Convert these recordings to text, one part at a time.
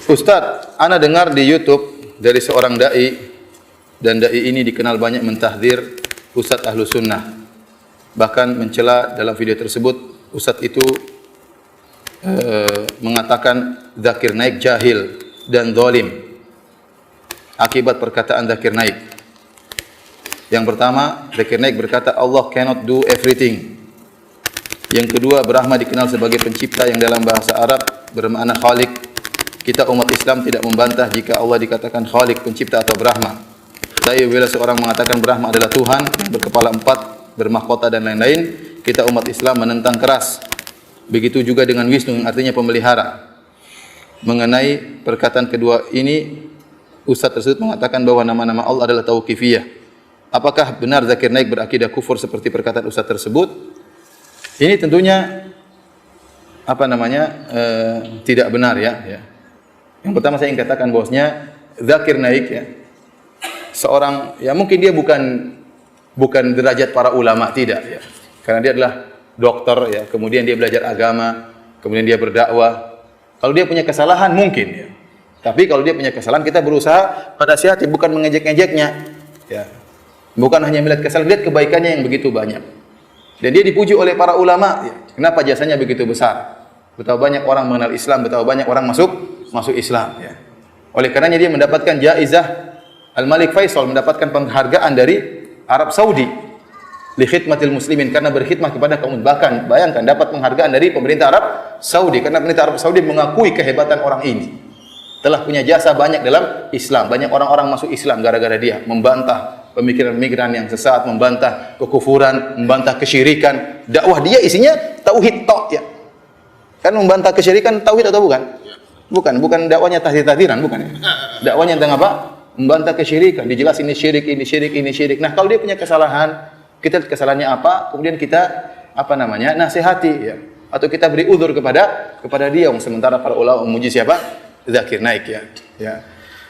Ustadz, ana dengar di YouTube dari seorang dai, dan dai ini dikenal banyak mentahdzir Ustadz Ahlus Sunnah. Bahkan mencela dalam video tersebut, Ustadz itu mengatakan Zakir Naik jahil dan zalim akibat perkataan Zakir Naik. Yang pertama, Zakir Naik berkata Allah cannot do everything. Yang kedua, Brahma dikenal sebagai pencipta yang dalam bahasa Arab bermakna Khalik. Kita umat Islam tidak membantah jika Allah dikatakan Khalik, pencipta atau Brahma. Tapi bila seorang mengatakan Brahma adalah Tuhan yang berkepala 4, bermahkota dan lain-lain, kita umat Islam menentang keras. Begitu juga dengan Wisnu yang artinya pemelihara. Mengenai perkataan kedua ini, Ustaz tersebut mengatakan bahwa nama-nama Allah adalah tauqifiyah. Apakah benar Zakir Naik berakidah kufur seperti perkataan Ustaz tersebut? Ini tentunya tidak benar ya. Yang pertama saya ingin katakan bahwasanya Zakir Naik ya, seorang ya mungkin dia bukan derajat para ulama, tidak ya. Karena dia adalah dokter ya, kemudian dia belajar agama, kemudian dia berdakwah. Kalau dia punya kesalahan mungkin ya. Tapi kalau dia punya kesalahan kita berusaha pada nasihati, bukan mengejek-ngejeknya ya. Bukan hanya melihat kesalahan, lihat kebaikannya yang begitu banyak. Dan dia dipuji oleh para ulama ya. Kenapa jasanya begitu besar? Betapa banyak orang mengenal Islam, betapa banyak orang masuk Islam ya. Oleh karenanya dia mendapatkan jaizah Al-Malik Faisal, mendapatkan penghargaan dari Arab Saudi li khidmatil muslimin, karena berkhidmat kepada kaum. Bahkan bayangkan dapat penghargaan dari pemerintah Arab Saudi karena pemerintah Arab Saudi mengakui kehebatan orang ini. Telah punya jasa banyak dalam Islam. Banyak orang-orang masuk Islam gara-gara dia membantah pemikiran-pemikiran yang sesat, membantah kekufuran, membantah kesyirikan. Dakwah dia isinya tauhid tok ya. Kan membantah kesyirikan tauhid atau bukan? Bukan dakwanya tahdzir-tahdziran, bukan ya. Dakwanya tentang apa? Membantah kesyirikan, dijelasin ini syirik, ini syirik, ini syirik. Nah, kalau dia punya kesalahan, kita lihat kesalahannya apa, kemudian kita nasihati ya. Atau kita beri uzur kepada dia. Sementara para ulama memuji siapa? Zakir Naik ya. Ya.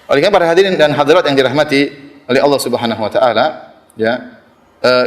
Oleh karena para hadirin dan hadirat yang dirahmati oleh Allah Subhanahu wa taala, ya.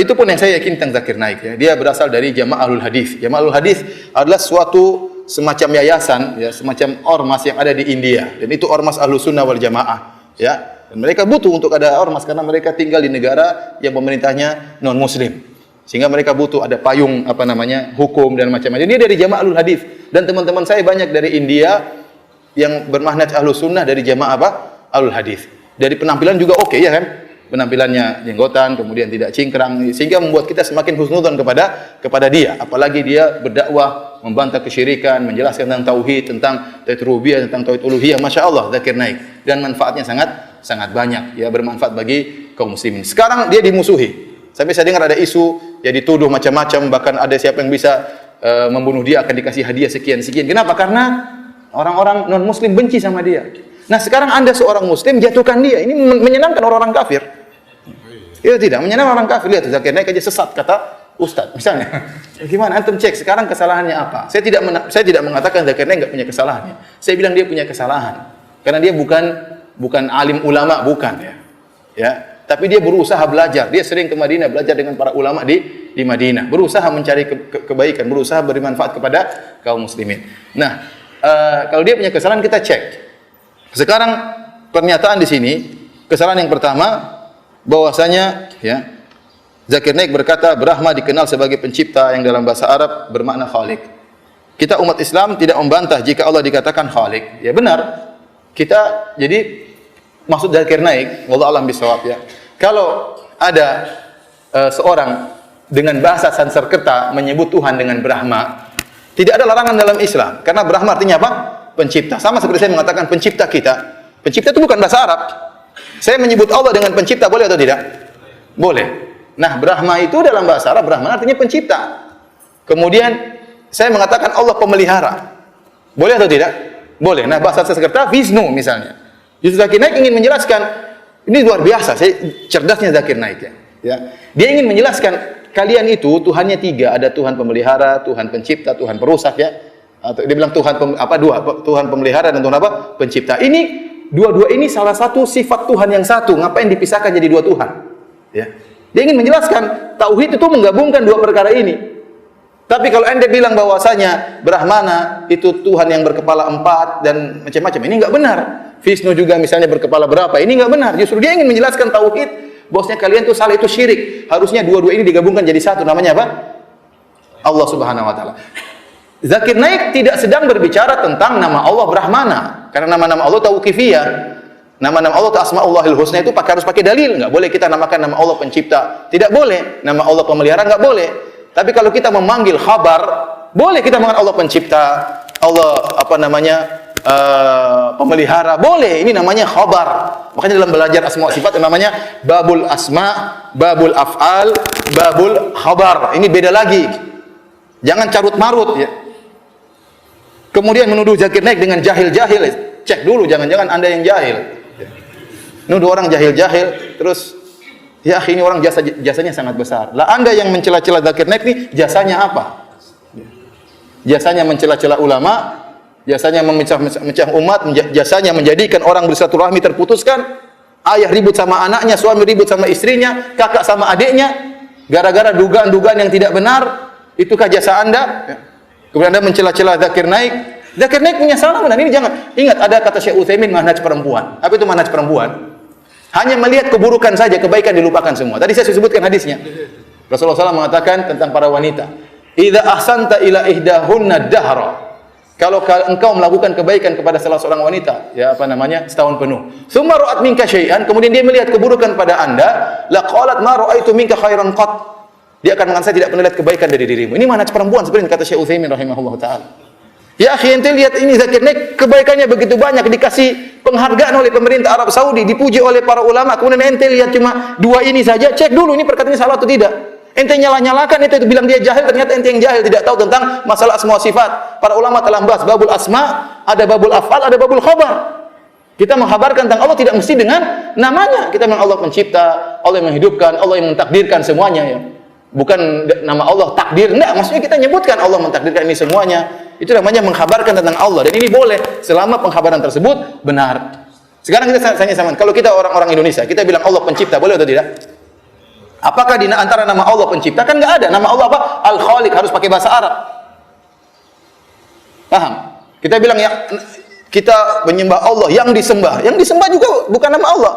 Itu pun yang saya yakin tentang Zakir Naik ya. Dia berasal dari Jamaah Ahlul Hadis. Jamaah Ahlul Hadis adalah suatu semacam yayasan ya, semacam ormas yang ada di India, dan itu ormas Ahlus Sunnah wal Jamaah ya. Dan mereka butuh untuk ada ormas karena mereka tinggal di negara yang pemerintahnya non muslim, sehingga mereka butuh ada payung hukum dan macam-macam. Dia dari Jamaah Ahlul Hadis, dan teman-teman saya banyak dari India yang bermanhaj Ahlus Sunnah dari Jamaah Ahlul Hadis. Dari penampilan juga oke ya kan, penampilannya jenggotan, kemudian tidak cingkrang, sehingga membuat kita semakin husnudzon kepada dia. Apalagi dia berdakwah membantah kesyirikan, menjelaskan tentang tauhid, tentang tauhid rububiyah, tentang tauhid uluhiyah. Masya Allah, Zakir Naik, dan manfaatnya sangat banyak ya, bermanfaat bagi kaum muslimin. Sekarang dia dimusuhi, sampai saya dengar ada isu ya, dituduh macam-macam, bahkan ada siapa yang bisa membunuh dia akan dikasih hadiah sekian. Kenapa? Karena orang-orang non muslim benci sama dia. Nah, sekarang Anda seorang muslim jatuhkan dia, ini menyenangkan orang-orang kafir. Ya tidak, menyenangkan orang kafir. Lihat Zakir Naik aja sesat kata Ustadz misalnya. Gimana antum cek sekarang kesalahannya apa? Saya tidak mengatakan Zakir Naik enggak punya kesalahan. Saya bilang dia punya kesalahan. Karena dia bukan alim ulama, bukan ya. Ya, tapi dia berusaha belajar. Dia sering ke Madinah belajar dengan para ulama di Madinah. Berusaha mencari kebaikan, berusaha beri manfaat kepada kaum muslimin. Nah, kalau dia punya kesalahan kita cek. Sekarang pernyataan di sini, kesalahan yang pertama bahwasanya ya, Zakir Naik berkata Brahma dikenal sebagai pencipta yang dalam bahasa Arab bermakna Khalik. Kita umat Islam tidak membantah jika Allah dikatakan Khalik. Ya benar. Jadi maksud Zakir Naik, wallahu a'lam bishawab ya. Kalau ada seorang dengan bahasa Sanskerta menyebut Tuhan dengan Brahma, tidak ada larangan dalam Islam. Karena Brahma artinya apa? Pencipta. Sama seperti saya mengatakan pencipta kita. Pencipta itu bukan bahasa Arab. Saya menyebut Allah dengan pencipta boleh atau tidak? Boleh. Nah, Brahma itu dalam bahasa Arab, Brahman artinya pencipta. Kemudian saya mengatakan Allah pemelihara. Boleh atau tidak? Boleh. Nah, bahasa Sanskerta Wisnu misalnya. Justru Zakir Naik ingin menjelaskan, ini luar biasa, cerdasnya Zakir Naik ya. Dia ingin menjelaskan kalian itu Tuhannya 3, ada Tuhan pemelihara, Tuhan pencipta, Tuhan perusak ya. Atau dia bilang Tuhan pemelihara dan Tuhan apa? Pencipta. Ini dua-dua ini salah satu sifat Tuhan yang satu. Ngapain dipisahkan jadi dua Tuhan? Ya. Dia ingin menjelaskan tauhid itu menggabungkan dua perkara ini. Tapi kalau Anda bilang bahwasanya Brahmana itu Tuhan yang berkepala 4 dan macam-macam, ini enggak benar. Vishnu juga misalnya berkepala berapa, ini enggak benar. Justru dia ingin menjelaskan tauhid, bahwasanya kalian tuh salah, itu syirik. Harusnya dua-dua ini digabungkan jadi satu, namanya apa? Allah Subhanahu wa taala. Zakir Naik tidak sedang berbicara tentang nama Allah Brahmana, karena nama-nama Allah tauqifiyah. Nama-nama Allah atau Asmaullahil Husna itu harus pakai dalil. Enggak boleh kita namakan nama Allah pencipta, tidak boleh. Nama Allah pemelihara enggak boleh. Tapi kalau kita memanggil khabar, boleh kita mengenal Allah pencipta, Allah pemelihara, boleh. Ini namanya khabar. Makanya dalam belajar asma sifat namanya babul asma, babul af'al, babul khabar. Ini beda lagi. Jangan carut marut ya. Kemudian menuduh Zakir Naik dengan jahil-jahil. Cek dulu, jangan-jangan Anda yang jahil. Nuduh orang jahil-jahil, terus ya ini orang jasanya sangat besar. Lah Anda yang mencela-cela Zakir Naik nih, jasanya apa? Jasanya mencela-cela ulama, jasanya memecah umat, jasanya menjadikan orang bersilaturahmi terputuskan, ayah ribut sama anaknya, suami ribut sama istrinya, kakak sama adiknya, gara-gara dugaan-dugaan yang tidak benar. Itukah jasa Anda? Kemudian Anda mencela-cela Zakir Naik. Zakir Naik punya salah benar. Ini jangan. Ingat, ada kata Syekh Utsaimin, manhaj perempuan. Apa itu manhaj perempuan? Hanya melihat keburukan saja, kebaikan dilupakan semua. Tadi saya sebutkan hadisnya. Rasulullah SAW mengatakan tentang para wanita, "Idza ahsanta ila ihdahunna dahra." Kalau engkau melakukan kebaikan kepada salah seorang wanita, setahun penuh. Tsumma ra'at minka syai'an, kemudian dia melihat keburukan pada Anda, la qalat ma ra'aitu minka khairan qat. Dia akan mengatakan, saya tidak pernah lihat kebaikan dari dirimu. Ini manhaj perempuan sebenarnya, kata Syekh Utsaimin rahimahullah taala. Ya akhi, ente lihat ini Zakir Naik, kebaikannya begitu banyak, dikasih penghargaan oleh pemerintah Arab Saudi, dipuji oleh para ulama. Kemudian ente lihat cuma dua ini saja, cek dulu ini perkataannya salah atau tidak. Ente nyalah-nyalakan, ente itu bilang dia jahil, ternyata ente yang jahil, tidak tahu tentang masalah asma sifat. Para ulama telah membahas babul asma, ada babul af'al, ada babul khabar. Kita mengkhabarkan tentang Allah tidak mesti dengan namanya. Kita memang Allah pencipta, Allah yang menghidupkan, Allah yang mentakdirkan semuanya ya. Bukan nama Allah takdir, enggak, maksudnya kita nyebutkan Allah mentakdirkan ini semuanya. Itu namanya mengkhabarkan tentang Allah, dan ini boleh selama pengkhabaran tersebut benar. Sekarang kita tanya sama, kalau kita orang-orang Indonesia, kita bilang Allah pencipta, boleh atau tidak? Apakah di antara nama Allah pencipta? Kan enggak ada. Nama Allah apa? Al-Khaliq, harus pakai bahasa Arab. Paham? Kita bilang ya, kita menyembah Allah yang disembah. Yang disembah juga bukan nama Allah.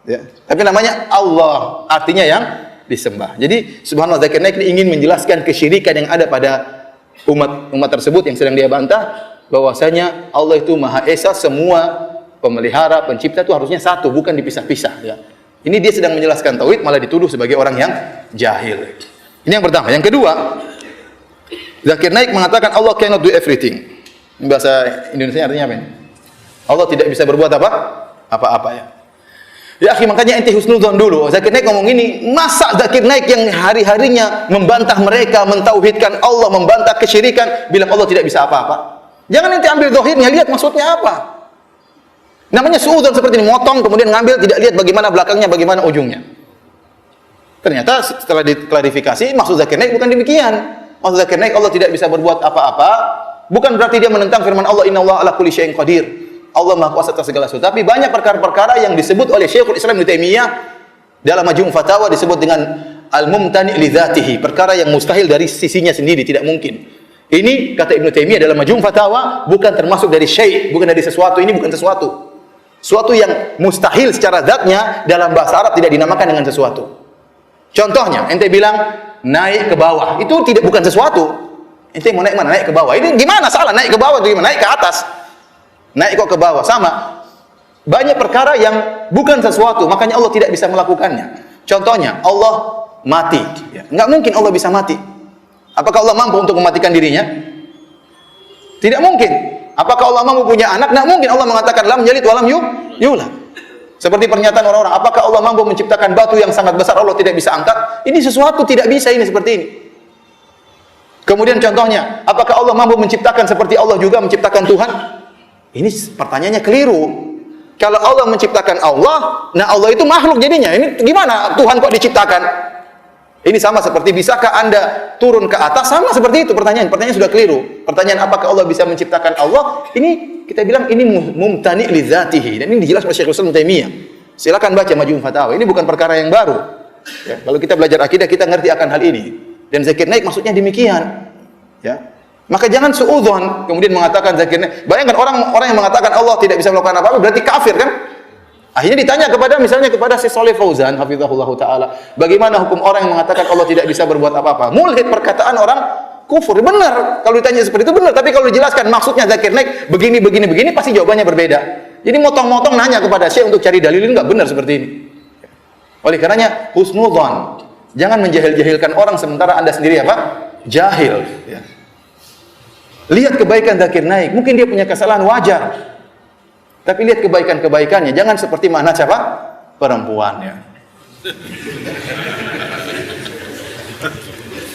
Ya. Tapi namanya Allah, artinya yang disembah. Jadi subhanallah, Zakir Naik ingin menjelaskan kesyirikan yang ada pada umat tersebut yang sedang dia bantah, bahwasanya Allah itu Maha Esa, semua pemelihara, pencipta itu harusnya satu, bukan dipisah-pisah ya. Ini dia sedang menjelaskan tauhid, malah dituduh sebagai orang yang jahil. Ini yang pertama. Yang kedua, Zakir Naik mengatakan Allah cannot do everything. Ini bahasa Indonesia artinya apa ini? Allah tidak bisa berbuat apa-apa ya. Ya akhi, makanya ente husnudzon dulu. Zakir Naik ngomong ini, masa Zakir Naik yang hari-harinya membantah mereka, mentauhidkan Allah, membantah kesyirikan, bilang Allah tidak bisa apa-apa. Jangan ente ambil zahirnya, lihat maksudnya apa. Namanya suudzon seperti ini, motong kemudian ngambil, tidak lihat bagaimana belakangnya, bagaimana ujungnya. Ternyata setelah diklarifikasi, maksud Zakir Naik bukan demikian. Maksud Zakir Naik Allah tidak bisa berbuat apa-apa, bukan berarti dia menentang firman Allah, innallaha ala kulli syai'in qadir. Allah Maha Kuasa atas segala sesuatu. Tapi banyak perkara-perkara yang disebut oleh Syekhul Islam Ibnu Taimiyah dalam Majmu' Fatawa disebut dengan al-mumtani' li dzatihi, perkara yang mustahil dari sisinya sendiri, tidak mungkin. Ini kata Ibnu Taimiyah dalam Majmu' Fatawa bukan termasuk dari syai', bukan dari sesuatu, ini bukan sesuatu. Suatu yang mustahil secara zatnya dalam bahasa Arab tidak dinamakan dengan sesuatu. Contohnya, ente bilang naik ke bawah, itu bukan sesuatu. Ente mau naik mana? Naik ke bawah. Ini gimana salah? Naik ke bawah itu gimana? Naik ke atas. Naik kok ke bawah, sama. Banyak perkara yang bukan sesuatu, makanya Allah tidak bisa melakukannya. Contohnya, Allah mati. Enggak mungkin Allah bisa mati. Apakah Allah mampu untuk mematikan dirinya? Tidak mungkin. Apakah Allah mampu punya anak? Enggak mungkin. Allah mengatakan lam yalid wa lam yulad. Seperti pernyataan orang-orang, apakah Allah mampu menciptakan batu yang sangat besar Allah tidak bisa angkat? Ini sesuatu tidak bisa, ini seperti ini. Kemudian contohnya, apakah Allah mampu menciptakan seperti Allah juga menciptakan Tuhan? Ini pertanyaannya keliru. Kalau Allah menciptakan Allah, nah Allah itu makhluk jadinya. Ini gimana Tuhan kok diciptakan? Ini sama seperti bisakah Anda turun ke atas? Sama seperti itu pertanyaan. Pertanyaan sudah keliru. Pertanyaan apakah Allah bisa menciptakan Allah? Ini kita bilang ini mumtani' li dzatihi. Dan ini dijelaskan oleh Syekhul Islam Taimiyah. Silakan baca Majmu' Fatawa. Ini bukan perkara yang baru. Ya, kalau kita belajar akidah kita ngerti akan hal ini. Dan Zakir Naik maksudnya demikian. Ya. Maka jangan suudzon kemudian mengatakan zakir naik. Bayangkan orang yang mengatakan Allah tidak bisa melakukan apa-apa berarti kafir kan? Akhirnya ditanya misalnya kepada si Shalih Fauzan hafizahullah taala, bagaimana hukum orang yang mengatakan Allah tidak bisa berbuat apa-apa? Mulhid, perkataan orang kufur. Benar. Kalau ditanya seperti itu benar, tapi kalau dijelaskan maksudnya zakir naik begini pasti jawabannya berbeda. Jadi motong-motong nanya kepada Syekh untuk cari dalil, ini enggak benar seperti ini. Oleh karenanya husnudzon. Jangan menjahil-jahilkan orang sementara Anda sendiri apa? Jahil, ya. Lihat kebaikan zakir naik, mungkin dia punya kesalahan wajar. Tapi lihat kebaikan-kebaikannya, jangan seperti mana siapa? Perempuan, ya.